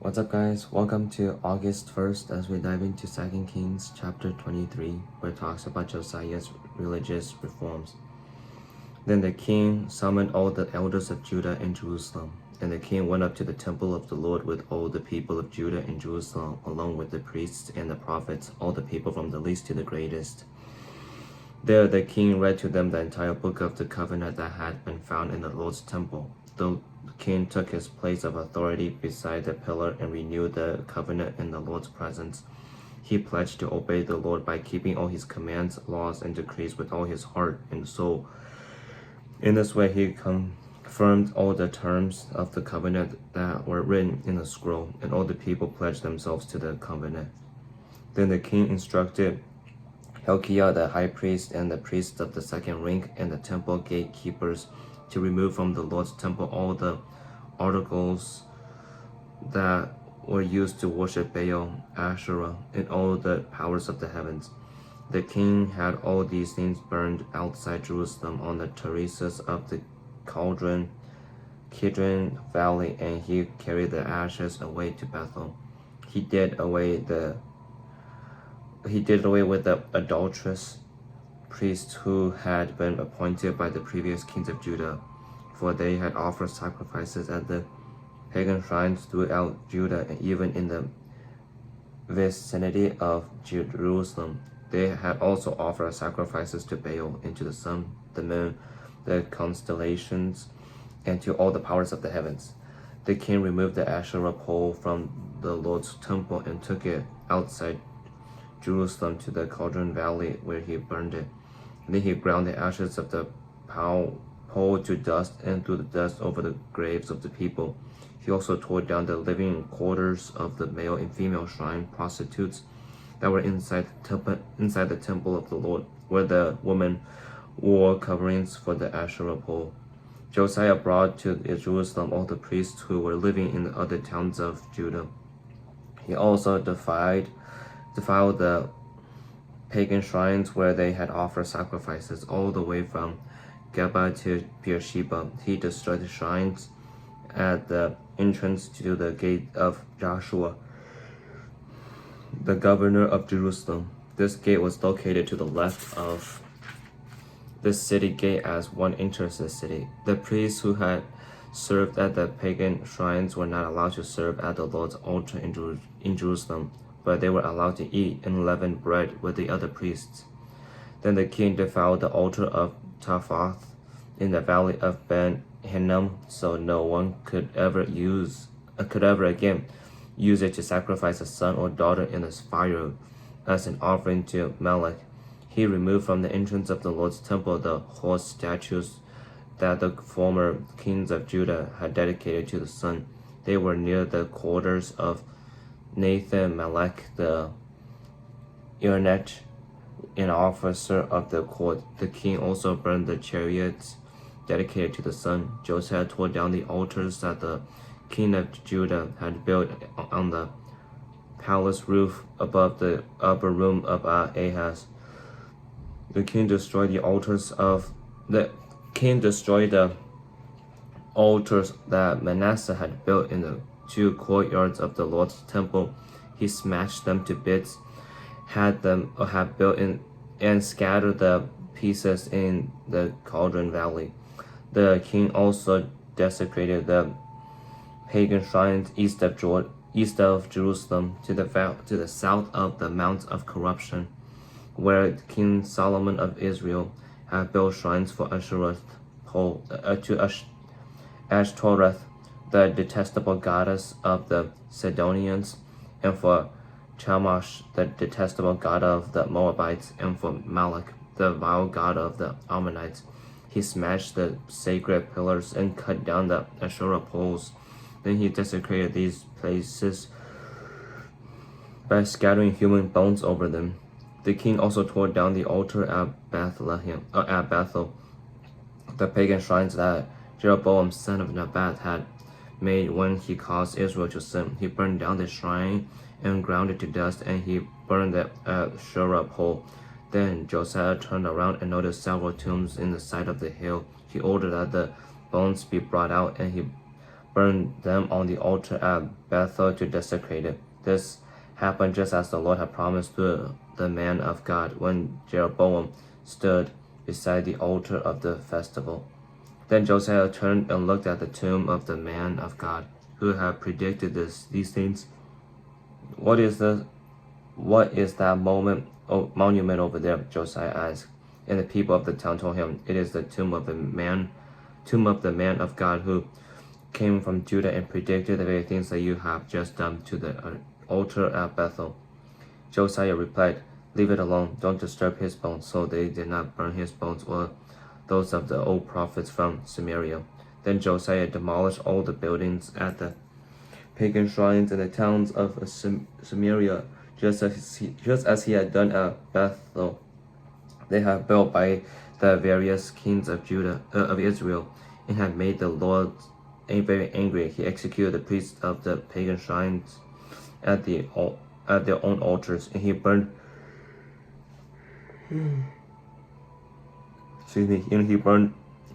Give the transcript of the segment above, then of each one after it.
What's up, guys? Welcome to August 1st as we dive into 2 Kings chapter 23, where it talks about Josiah's religious reforms. Then the king summoned all the elders of Judah and Jerusalem, and the king went up to the temple of the Lord with all the people of Judah and Jerusalem, along with the priests and the prophets, all the people from the least to the greatest. There the king read to them the entire book of the covenant that had been found in the Lord's temple. The king took his place of authority beside the pillar and renewed the covenant in the Lord's presence. He pledged to obey the Lord by keeping all his commands, laws, and decrees with all his heart and soul. In this way, he confirmed all the terms of the covenant that were written in the scroll, and all the people pledged themselves to the covenant. Then the king instructed Hilkiah the high priest and the priests of the second rank and the temple gatekeepers to remove from the Lord's temple all the articles that were used to worship Baal, Asherah, and all the powers of the heavens. The king had all these things burned outside Jerusalem on the terraces of the Kidron Valley, and he carried the ashes away to Bethel. He did away with the adulterous priests who had been appointed by the previous kings of Judah, for they had offered sacrifices at the pagan shrines throughout Judah and even in the vicinity of Jerusalem. They had also offered sacrifices to Baal and to the sun, the moon, the constellations, and to all the powers of the heavens. The king removed the Asherah pole from the Lord's temple and took it outside Jerusalem to the Kidron Valley, where he burned it. Then he ground the ashes of the pole to dust and threw the dust over the graves of the people. He also tore down the living quarters of the male and female shrine prostitutes that were inside the temple of the Lord, where the women wore coverings for the Asherah pole. Josiah brought to Jerusalem all the priests who were living in the other towns of Judah. He also defiled the pagan shrines where they had offered sacrifices all the way from Geba to Beersheba. He destroyed the shrines at the entrance to the gate of Joshua, the governor of Jerusalem. This gate was located to the left of the city gate as one enters the city. The priests who had served at the pagan shrines were not allowed to serve at the Lord's altar in Jerusalem, but they were allowed to eat unleavened bread with the other priests. Then the king defiled the altar of Taphath in the valley of Ben Hinnom, so no one could ever again use it to sacrifice a son or daughter in a fire as an offering to Melech. He removed from the entrance of the Lord's temple the horse statues that the former kings of Judah had dedicated to the sun. They were near the quarters of Nathan Melech the Irnet, an officer of the court. The king also burned the chariots dedicated to the sun. Josiah tore down the altars that the king of Judah had built on the palace roof above the upper room of Ahaz. The king destroyed the altars that Manasseh had built in the two courtyards of the Lord's temple. He smashed them to bits, had built in, and scattered the pieces in the Kidron Valley. The king also desecrated the pagan shrines east of Jerusalem to the south of the Mount of Corruption, where King Solomon of Israel had built shrines for Ashtoreth, the detestable goddess of the Sidonians, and for Chemosh, the detestable god of the Moabites, and for Malach, the vile god of the Ammonites. He smashed the sacred pillars and cut down the Asherah poles. Then he desecrated these places by scattering human bones over them. The king also tore down the altar at Bethel, the pagan shrines that Jeroboam son of Nebat had made when he caused Israel to sin. He burned down the shrine and ground it to dust, and he burned the Asherah pole. Then Josiah turned around and noticed several tombs in the side of the hill. He ordered that the bones be brought out, and he burned them on the altar at Bethel to desecrate it. This happened just as the Lord had promised to the man of God when Jeroboam stood beside the altar of the festival. Then Josiah turned and looked at the tomb of the man of God who had predicted these things. What is that monument over there? Josiah asked. And the people of the town told him, it is the tomb of the man of God who came from Judah and predicted the very things that you have just done to the altar at Bethel. Josiah replied, leave it alone, don't disturb his bones. So they did not burn his bones or those of the old prophets from Samaria. Then Josiah demolished all the buildings at the pagan shrines in the towns of Samaria, just as he had done at Bethel. They had built by the various kings of Israel, and had made the Lord very angry. He executed the priests of the pagan shrines at their own altars, and he burned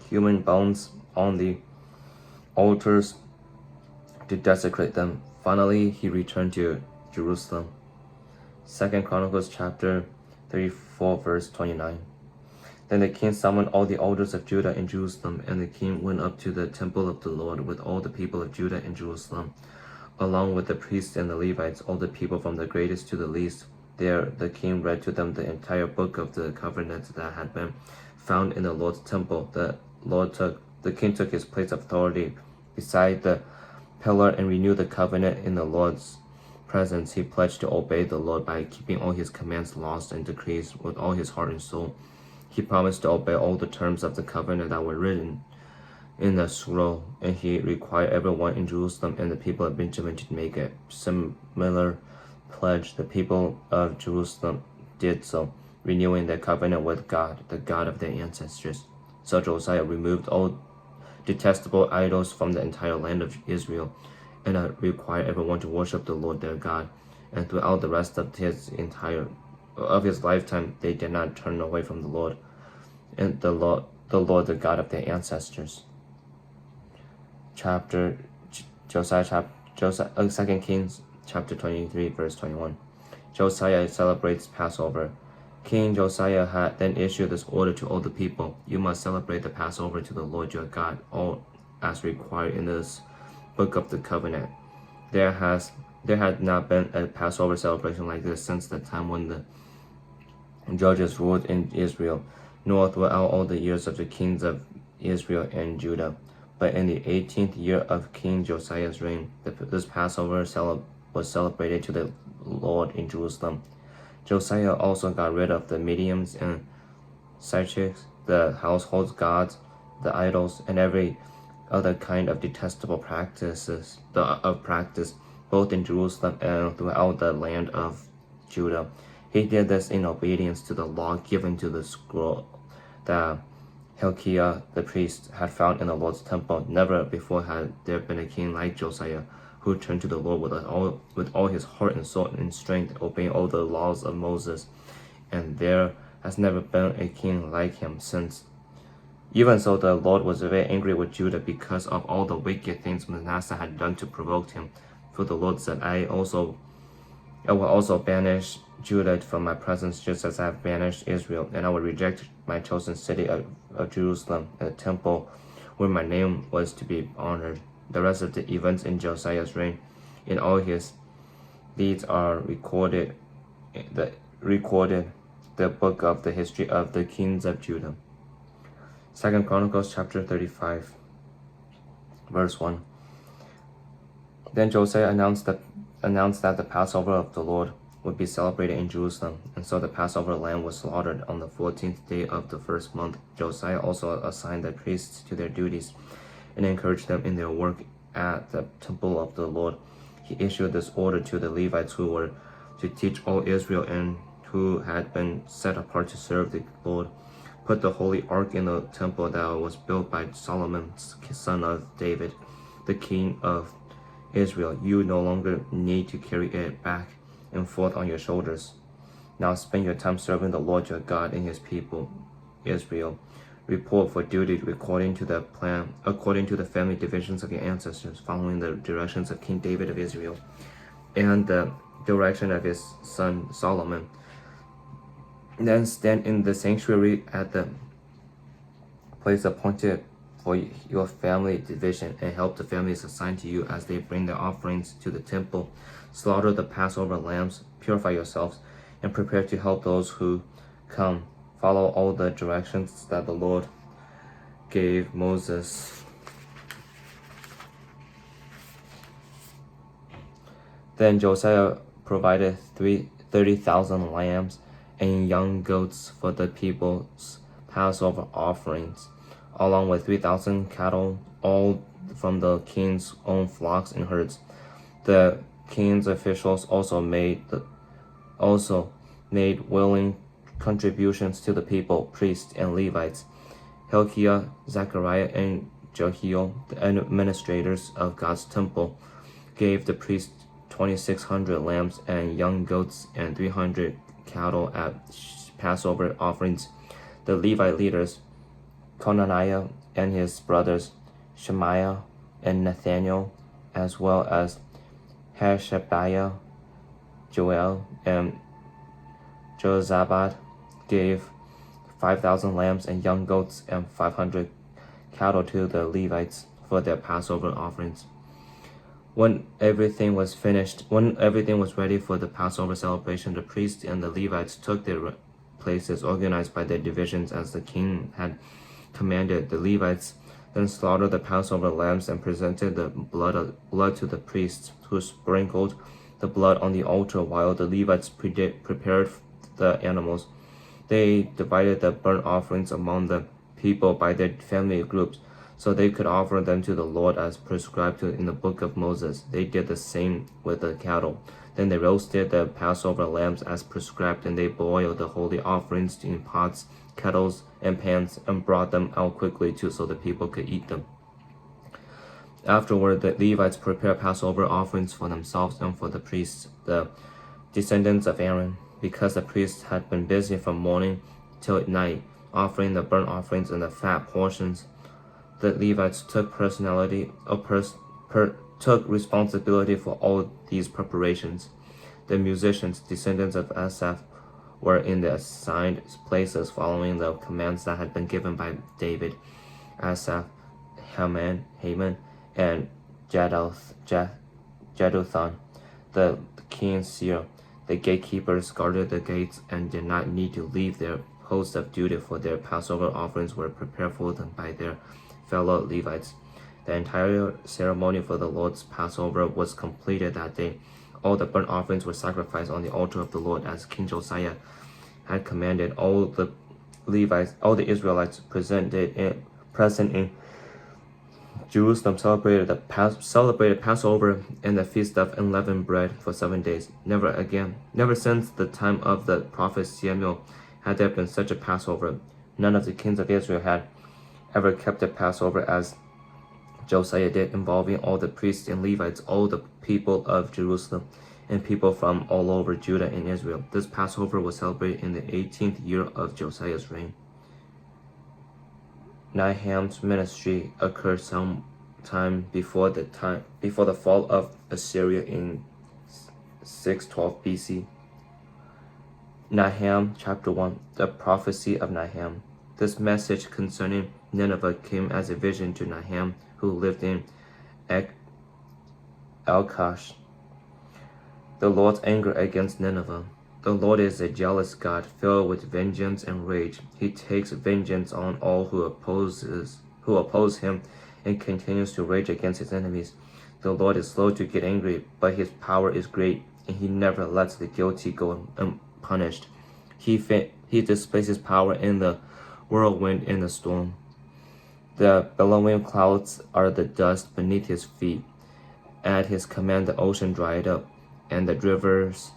human bones on the altars to desecrate them. Finally, he returned to Jerusalem. 2 Chronicles chapter 34, verse 29. Then the king summoned all the elders of Judah and Jerusalem, and the king went up to the temple of the Lord with all the people of Judah and Jerusalem, along with the priests and the Levites, all the people from the greatest to the least. There the king read to them the entire book of the covenant that had been found in the Lord's temple. The king took his place of authority beside the pillar and renewed the covenant in the Lord's presence. He pledged to obey the Lord by keeping all his commands, laws, and decrees with all his heart and soul. He promised to obey all the terms of the covenant that were written in the scroll, and he required everyone in Jerusalem and the people of Benjamin to make a similar pledge. The people of Jerusalem did so, renewing their covenant with God, the God of their ancestors. So Josiah removed all detestable idols from the entire land of Israel, and required everyone to worship the Lord their God. And throughout the rest of his lifetime, they did not turn away from the Lord, and the Lord, the God of their ancestors. 2 Kings chapter 23, verse 21. Josiah celebrates Passover. King Josiah had then issued this order to all the people: you must celebrate the Passover to the Lord your God, all as required in this book of the covenant. There had not been a Passover celebration like this since the time when the judges ruled in Israel, nor throughout all the years of the kings of Israel and Judah. But in the 18th year of King Josiah's reign, this Passover was celebrated to the Lord in Jerusalem. Josiah also got rid of the mediums and psychics, the household gods, the idols, and every other kind of detestable practice, both in Jerusalem and throughout the land of Judah. He did this in obedience to the law given to the scroll that Hilkiah the priest had found in the Lord's temple. Never before had there been a king like Josiah, who turned to the Lord with all his heart and soul and strength, obeying all the laws of Moses. And there has never been a king like him since. Even so, the Lord was very angry with Judah because of all the wicked things Manasseh had done to provoke him. For the Lord said, I will also banish Judah from my presence, just as I have banished Israel, and I will reject my chosen city of Jerusalem, and the temple where my name was to be honored. The rest of the events in Josiah's reign, in all his deeds, are recorded the book of the history of the kings of Judah. 2 Chronicles chapter 35, verse 1. Then Josiah announced that the Passover of the Lord would be celebrated in Jerusalem, and so the Passover lamb was slaughtered on the 14th day of the first month. Josiah also assigned the priests to their duties and encouraged them in their work at the temple of the Lord. He issued this order to the Levites, who were to teach all Israel and who had been set apart to serve the Lord: put the holy ark in the temple that was built by Solomon, son of David, the king of Israel. You no longer need to carry it back and forth on your shoulders. Now spend your time serving the Lord your God and his people, Israel. report for duty according to the family divisions of your ancestors, following the directions of King David of Israel, and the direction of his son Solomon. Then stand in the sanctuary at the place appointed for your family division, and help the families assigned to you as they bring their offerings to the temple. Slaughter the Passover lambs, purify yourselves, and prepare to help those who come. Follow all the directions that the Lord gave Moses. Then Josiah provided 30,000 lambs and young goats for the people's Passover offerings, along with 3,000 cattle, all from the king's own flocks and herds. The king's officials also made willing contributions to the people, priests and Levites. Hilkiah, Zechariah, and Jehiel, the administrators of God's temple, gave the priests 2,600 lambs and young goats and 300 cattle at Passover offerings. The Levite leaders, Conaniah and his brothers, Shemaiah and Nathaniel, as well as Hashabiah, Joel, and Jozabad, gave 5,000 lambs and young goats and 500 cattle to the Levites for their Passover offerings. When everything was ready for the Passover celebration, the priests and the Levites took their places, organized by their divisions as the king had commanded. The Levites then slaughtered the Passover lambs and presented the blood to the priests, who sprinkled the blood on the altar while the Levites prepared the animals. They divided the burnt offerings among the people by their family groups, so they could offer them to the Lord as prescribed in the book of Moses. They did the same with the cattle. Then they roasted the Passover lambs as prescribed, and they boiled the holy offerings in pots, kettles, and pans, and brought them out quickly too, so the people could eat them. Afterward, the Levites prepared Passover offerings for themselves and for the priests, the descendants of Aaron, because the priests had been busy from morning till night, offering the burnt offerings and the fat portions. The Levites took responsibility for all these preparations. The musicians, descendants of Asaph, were in their assigned places, following the commands that had been given by David. Asaph, Heman, and Jeduthun, the king's seer. The gatekeepers guarded the gates and did not need to leave their posts of duty, for their Passover offerings were prepared for them by their fellow Levites. The entire ceremony for the Lord's Passover was completed that day. All the burnt offerings were sacrificed on the altar of the Lord, as King Josiah had commanded. All the Israelites present in Jerusalem celebrated Passover and the Feast of Unleavened Bread for 7 days. Never since the time of the prophet Samuel had there been such a Passover. None of the kings of Israel had ever kept a Passover as Josiah did, involving all the priests and Levites, all the people of Jerusalem, and people from all over Judah and Israel. This Passover was celebrated in the 18th year of Josiah's reign. Nahum's ministry occurred some time before the fall of Assyria in 612 BC. Nahum chapter 1, the prophecy of Nahum. This message concerning Nineveh came as a vision to Nahum, who lived in Elkosh. The Lord's anger against Nineveh. The Lord is a jealous God, filled with vengeance and rage. He takes vengeance on all who oppose him, and continues to rage against his enemies. The Lord is slow to get angry, but his power is great, and he never lets the guilty go unpunished. He displays his power in the whirlwind and the storm. The billowing clouds are the dust beneath his feet. At his command, the ocean dried up, and the rivers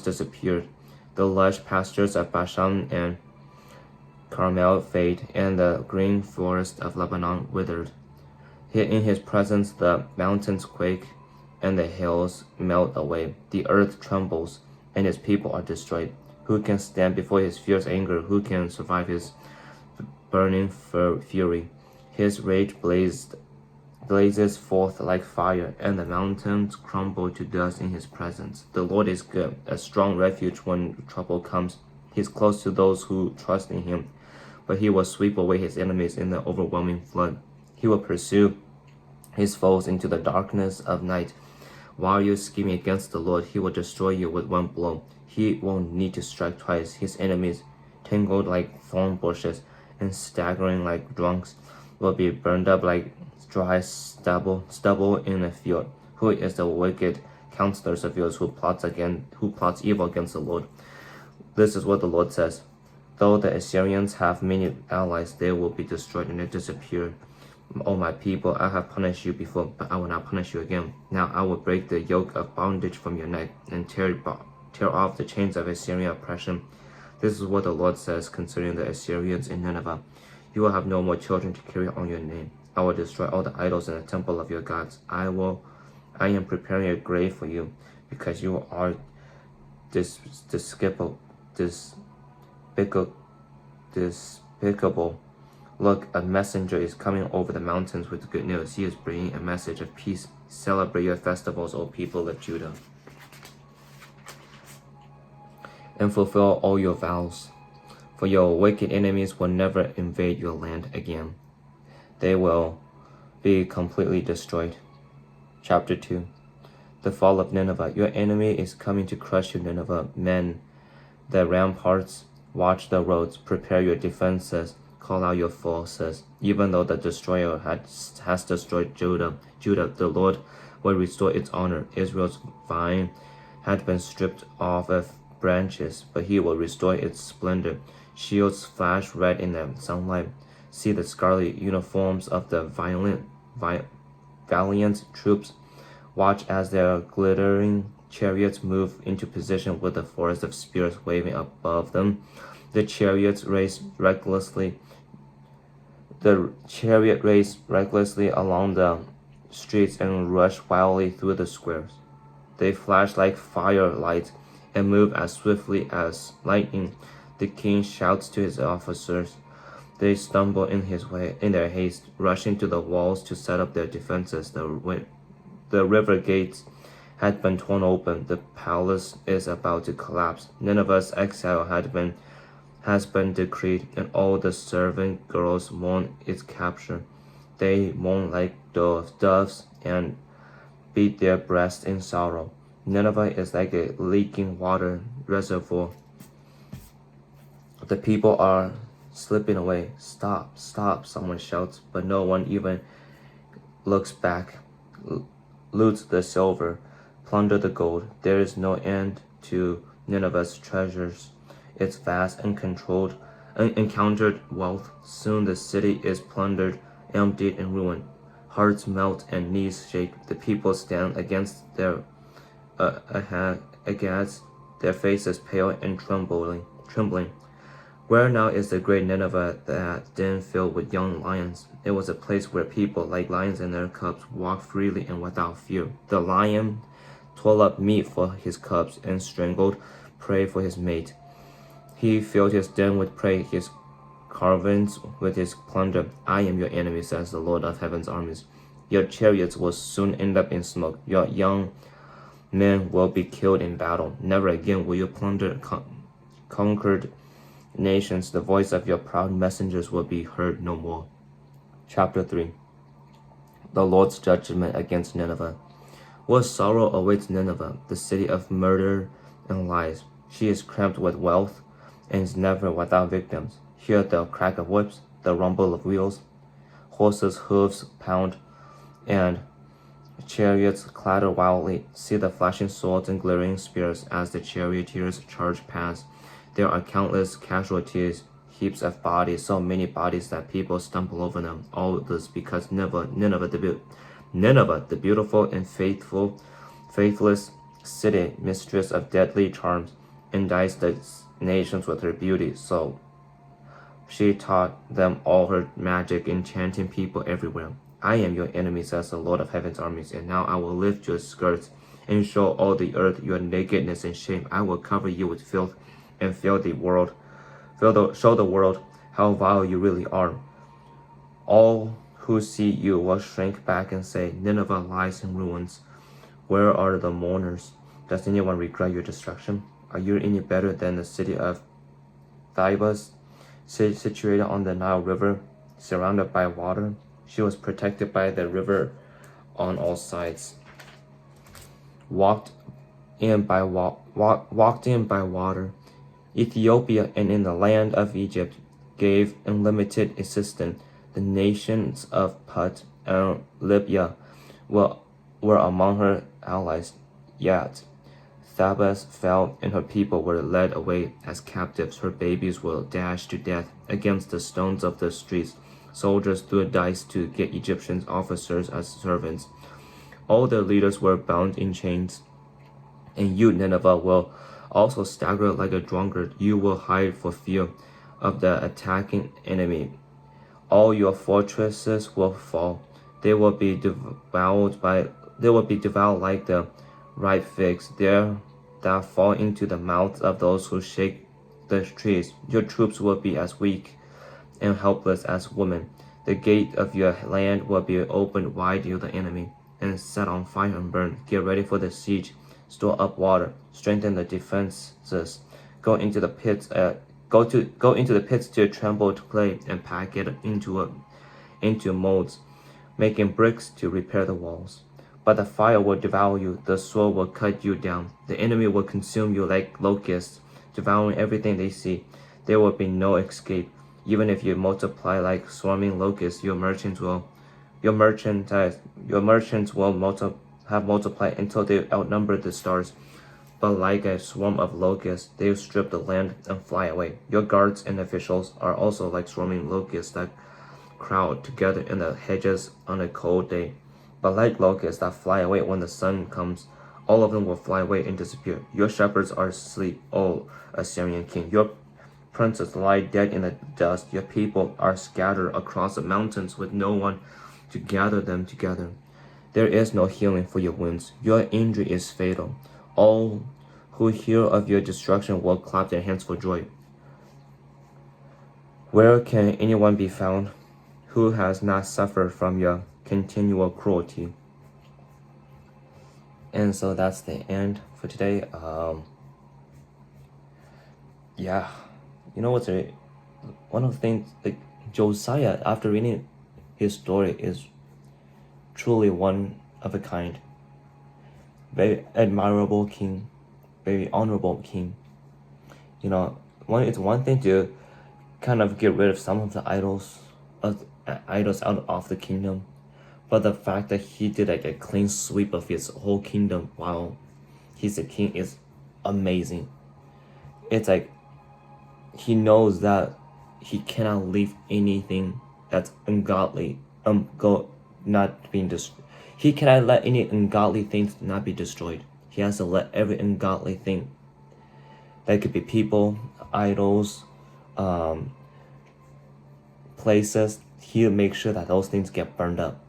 disappeared. The lush pastures of Bashan and Carmel fade, and the green forest of Lebanon withered. In his presence, the mountains quake, and the hills melt away. The earth trembles, and his people are destroyed. Who can stand before his fierce anger? Who can survive his burning fury. His rage blazes forth like fire, and the mountains crumble to dust in his presence. The Lord is good, a strong refuge when trouble comes. He is close to those who trust in him, but he will sweep away his enemies in the overwhelming flood. He will pursue his foes into the darkness of night. While you're scheming against the Lord, he will destroy you with one blow. He won't need to strike twice. His enemies, tangled like thorn bushes and staggering like drunks, will be burned up like dry stubble in a field. Who is the wicked counselor of yours who plots evil against the Lord? This is what the Lord says. Though the Assyrians have many allies, they will be destroyed and disappear. O my people, I have punished you before, but I will not punish you again. Now I will break the yoke of bondage from your neck and tear off the chains of Assyrian oppression. This is what the Lord says concerning the Assyrians in Nineveh. You will have no more children to carry on your name. I will destroy all the idols in the temple of your gods. I am preparing a grave for you, because you are despicable. Look, a messenger is coming over the mountains with good news. He is bringing a message of peace. Celebrate your festivals, O people of Judah, and fulfill all your vows. For your wicked enemies will never invade your land again. They will be completely destroyed. Chapter 2. The fall of Nineveh. Your enemy is coming to crush you, Nineveh. Men, the ramparts, watch the roads, prepare your defenses, call out your forces. Even though the destroyer has destroyed Judah, the Lord will restore its honor. Israel's vine had been stripped off of branches, but he will restore its splendor. Shields flash red in the sunlight. See the scarlet uniforms of the valiant troops. Watch as their glittering chariots move into position with the forest of spears waving above them. The chariot race recklessly along the streets and rush wildly through the squares. They flash like firelight and move as swiftly as lightning. The king shouts to his officers. They stumble in their haste, rushing to the walls to set up their defenses. The river gates had been torn open. The palace is about to collapse. Nineveh's exile has been decreed, and all the servant girls mourn its capture. They mourn like doves and beat their breasts in sorrow. Nineveh is like a leaking water reservoir. The people are slipping away. Stop, stop, someone shouts, but no one even looks back. Loot the silver, plunder the gold. There is no end to Nineveh's treasures, its vast and uncounted wealth. Soon the city is plundered, emptied, and ruined. Hearts melt and knees shake. The people stand against their faces pale and trembling. Where now is the great Nineveh, that den filled with young lions? It was a place where people, like lions and their cubs, walked freely and without fear. The lion tore up meat for his cubs and strangled prey for his mate. He filled his den with prey, his caverns with his plunder. I am your enemy, says the Lord of heaven's armies. Your chariots will soon end up in smoke. Your young men will be killed in battle. Never again will you plunder conquered nations. The voice of your proud messengers will be heard no more. Chapter 3. The Lord's judgment against Nineveh. What sorrow awaits Nineveh, the city of murder and lies. She is cramped with wealth and is never without victims. Hear the crack of whips, the rumble of wheels. Horses' hooves pound, and chariots clatter wildly. See the flashing swords and glittering spears as the charioteers charge past. There are countless casualties, heaps of bodies, so many bodies that people stumble over them. All this because Nineveh, the beautiful and faithless city, mistress of deadly charms, enticed the nations with her beauty. So she taught them all her magic, enchanting people everywhere. I am your enemy, says the Lord of heaven's armies, and now I will lift your skirts and show all the earth your nakedness and shame. I will cover you with filth and show the world how vile you really are. All who see you will shrink back and say, Nineveh lies in ruins. Where are the mourners? Does anyone regret your destruction? Are you any better than the city of Thebes, situated on the Nile River, surrounded by water? She was protected by the river on all sides. Walked in by water. Ethiopia and in the land of Egypt gave unlimited assistance. The nations of Put and Libya were among her allies. Yet Thebes fell, and her people were led away as captives. Her babies were dashed to death against the stones of the streets. Soldiers threw dice to get Egyptian officers as servants. All their leaders were bound in chains. And you, Nineveh, will also stagger like a drunkard. You will hide for fear of the attacking enemy. All your fortresses will fall. They will be devoured like the ripe figs there that fall into the mouths of those who shake the trees. Your troops will be as weak and helpless as women. The gate of your land will be opened wide to the enemy and set on fire and burned. Get ready for the siege. Store up water. Strengthen the defenses. Go into the pits. Go into the pits to trembled clay and pack it into molds, making bricks to repair the walls. But the fire will devour you, the sword will cut you down. The enemy will consume you like locusts, devouring everything they see. There will be no escape. Even if you multiply like swarming locusts, your merchants will have multiplied until they outnumber the stars. But like a swarm of locusts, they will strip the land and fly away. Your guards and officials are also like swarming locusts that crowd together in the hedges on a cold day. But like locusts that fly away when the sun comes, all of them will fly away and disappear. Your shepherds are asleep, O Assyrian king. Your princes lie dead in the dust. Your people are scattered across the mountains with no one to gather them together. There is no healing for your wounds. Your injury is fatal. All who hear of your destruction will clap their hands for joy. Where can anyone be found who has not suffered from your continual cruelty? And so that's the end for today. Yeah, you know what's one of the things, like Josiah, after reading his story, is truly one of a kind. Very admirable king, very honorable king. You know, it's one thing to kind of get rid of some of the idols out of the kingdom, but the fact that he did like a clean sweep of his whole kingdom while he's a king is amazing. It's like he knows that he cannot leave anything that's ungodly not being destroyed. He cannot let any ungodly things not be destroyed. He has to let every ungodly thing, that could be people, idols, places, he'll make sure that those things get burned up.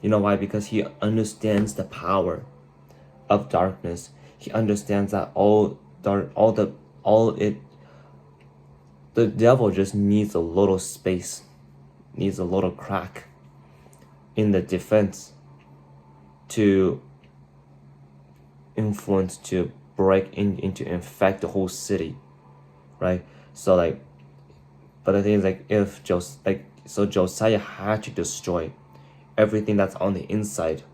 You know why? Because he understands the power of darkness. He understands that the devil just needs a little space, needs a little crack in the defense to influence, to break into infect the whole city, right? So like, but the thing is, like, so Josiah had to destroy everything that's on the inside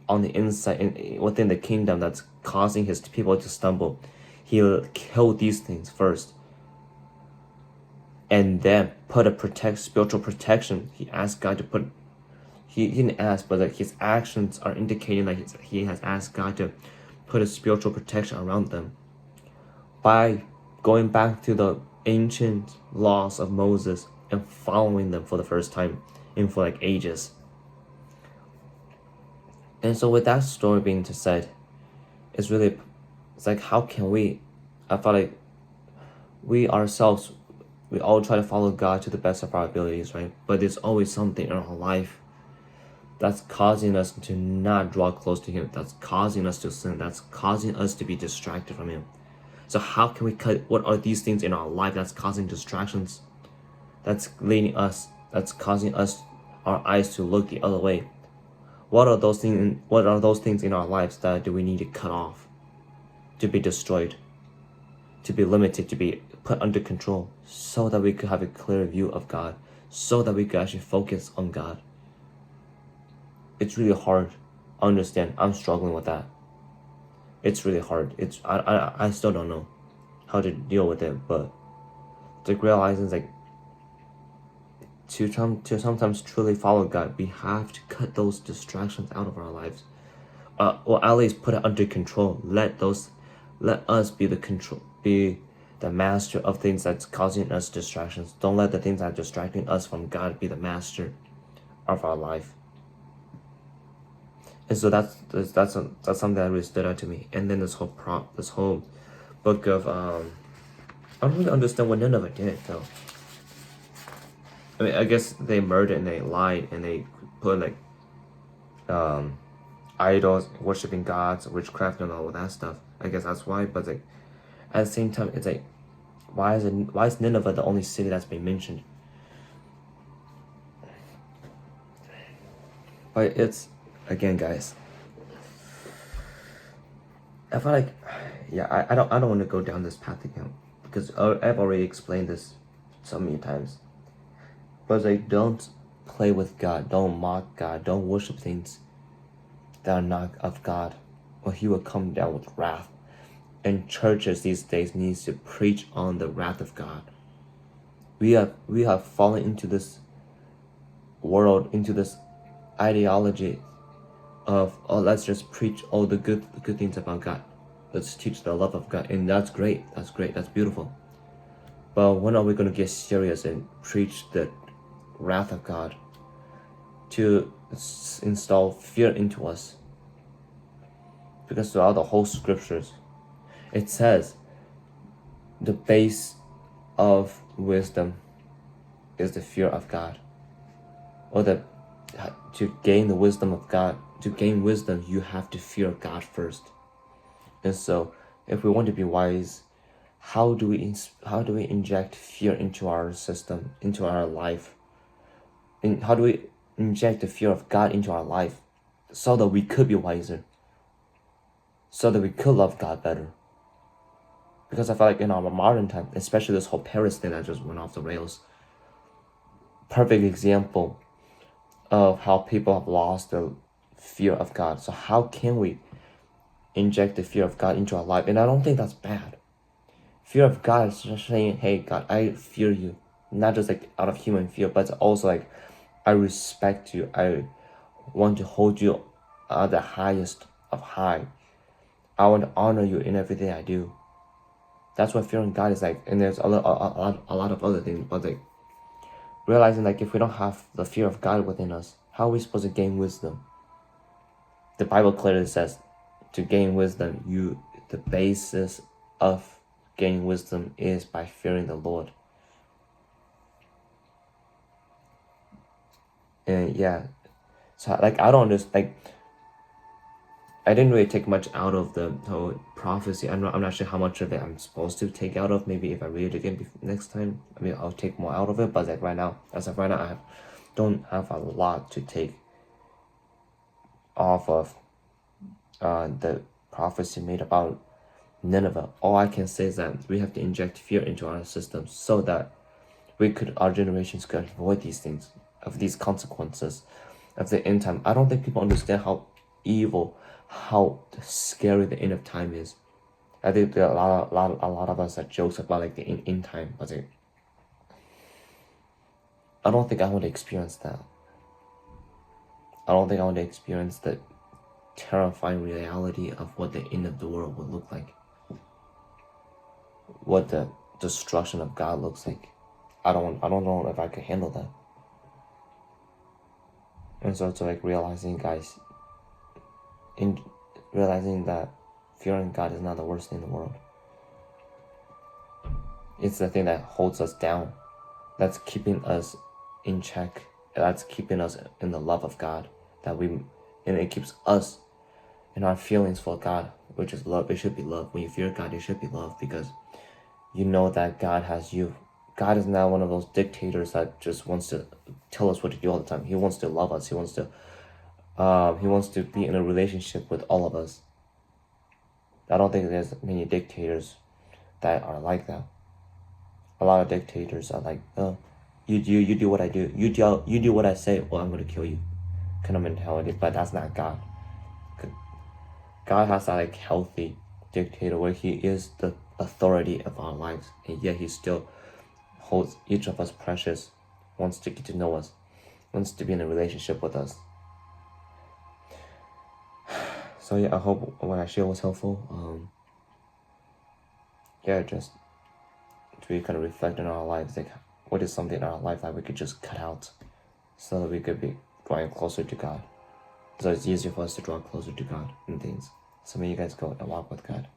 within the kingdom that's causing his people to stumble. He'll kill these things first, and then put a spiritual protection. He asked God to put. He didn't ask, but his actions are indicating that he has asked God to put a spiritual protection around them by going back to the ancient laws of Moses and following them for the first time in for like ages. And so with that story being said, it's like, how can we, I felt like we ourselves, we all try to follow God to the best of our abilities, right? But there's always something in our life that's causing us to not draw close to Him, that's causing us to sin, that's causing us to be distracted from Him. So how can we cut? What are these things in our life that's causing distractions? That's leading us. That's causing us, our eyes to look the other way. What are those things? What are those things in our lives that do we need to cut off, to be destroyed, to be limited, to be put under control, so that we could have a clear view of God, so that we could actually focus on God? It's really hard. I understand. I'm struggling with that. It's really hard. I still don't know how to deal with it, but like realizing like to sometimes truly follow God, we have to cut those distractions out of our lives, or at least put it under control. Let us be the master of things that's causing us distractions. Don't let the things that are distracting us from God be the master of our life. And so that's something that really stood out to me. And then this whole book of I don't really understand what Nineveh did though. I mean, I guess they murdered and they lied and they put like idols, worshiping gods, witchcraft and all that stuff. I guess that's why. But like at the same time, it's like why is Nineveh the only city that's been mentioned? But it's, again, guys, I feel like, yeah, I don't want to go down this path again, because I've already explained this so many times. But like, don't play with God, don't mock God, don't worship things that are not of God, or He will come down with wrath. And churches these days needs to preach on the wrath of God. We have fallen into this world, into this ideology of, oh, let's just preach all the good things about God. Let's teach the love of God, and that's great. That's beautiful. But when are we going to get serious and preach the wrath of God, to install fear into us? Because throughout the whole scriptures, it says the base of wisdom is the fear of God, or to gain the wisdom of God. To gain wisdom, you have to fear God first. And so, if we want to be wise, how do we inject fear into our system, into our life? And how do we inject the fear of God into our life, so that we could be wiser, so that we could love God better? Because I feel like in our modern time, especially this whole Paris thing that just went off the rails, perfect example of how people have lost the fear of God. So how can we inject the fear of God into our life? And I don't think that's bad. Fear of God is just saying, hey God, I fear you. Not just like out of human fear, but also like, I respect you. I want to hold you at the highest of high. I want to honor you in everything I do. That's what fearing God is like. And there's a lot of other things, but like realizing like if we don't have the fear of God within us, how are we supposed to gain wisdom? The Bible clearly says to gain wisdom, the basis of gaining wisdom is by fearing the Lord. And yeah, so like I don't understand, like I didn't really take much out of the whole prophecy. I'm not sure how much of it I'm supposed to take out of. Maybe if I read it again next time, I mean, I'll take more out of it. But like as of right now, I don't have a lot to take off of the prophecy made about Nineveh. All I can say is that we have to inject fear into our system, so that our generations could avoid these things, of these consequences of the end time. I don't think people understand how evil, how scary the end of time is. I think there are a lot of us that jokes about like the end time, but like, I don't think I want to experience that. I don't think I want to experience the terrifying reality of what the end of the world would look like, what the destruction of God looks like. I don't know if I could handle that. And so to like realizing, guys, in realizing that fearing God is not the worst thing in the world. It's the thing that holds us down, that's keeping us in check, that's keeping us in the love of God, and it keeps us and our feelings for God, which is love. It should be love. When you fear God, it should be love, because you know that God has you. God is not one of those dictators that just wants to tell us what to do all the time. He wants to love us. He wants to be in a relationship with all of us. I don't think there's many dictators that are like that. A lot of dictators are like, oh, you do what I do. You do what I say, or I'm gonna kill you, kind of mentality. But that's not God. God has that like healthy dictator where He is the authority of our lives, and yet He still holds each of us precious, wants to get to know us, wants to be in a relationship with us. So yeah, I hope what I shared was helpful. Just to kind of reflect on our lives, like what is something in our life that we could just cut out, so that we could be drawing closer to God. So it's easier for us to draw closer to God in things. Some of you guys go and walk with God.